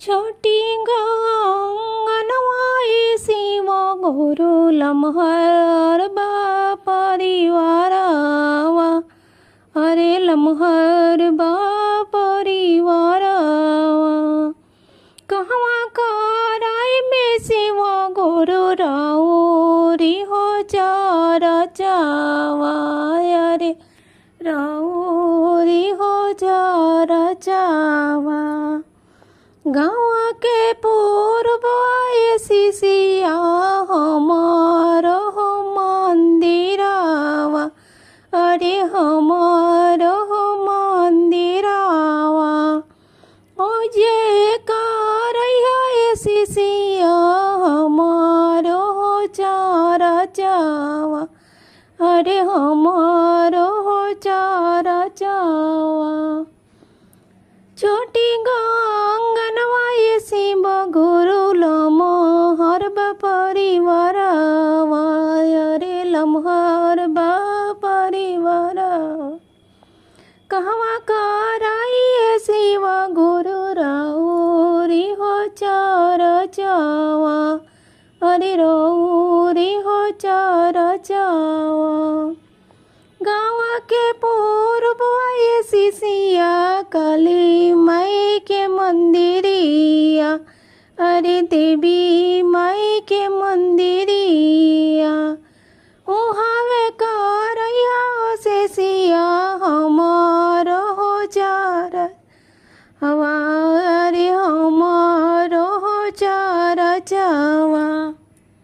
छोटी गंगनवाई शिव गुरु लमहर बा परिवारवा अरे लमहर बा परिवारवा कहवा कराई में शिव गुरु राउरी हो चार चावा अरे राउरी हो चार चावा गाँव के पूर्व शिशिया हमार हो मंदिरावा अरे हमार हो मंदिरावा ओ जे करैया शिशिया हमार हो चार चावा अरे हमार हो चार चावा छोटी गंगनवाई शिव गुरु लमहर बा परिवारवा अरे लमहर बा परिवारवा कहवा कराई शिव गुरु राउरी हो चार चावा अरे राउरी हो चार चावा गाँव के पूर्व शिशिया काली माई के मंदिरिया अरे देवी माई के मंदिरिया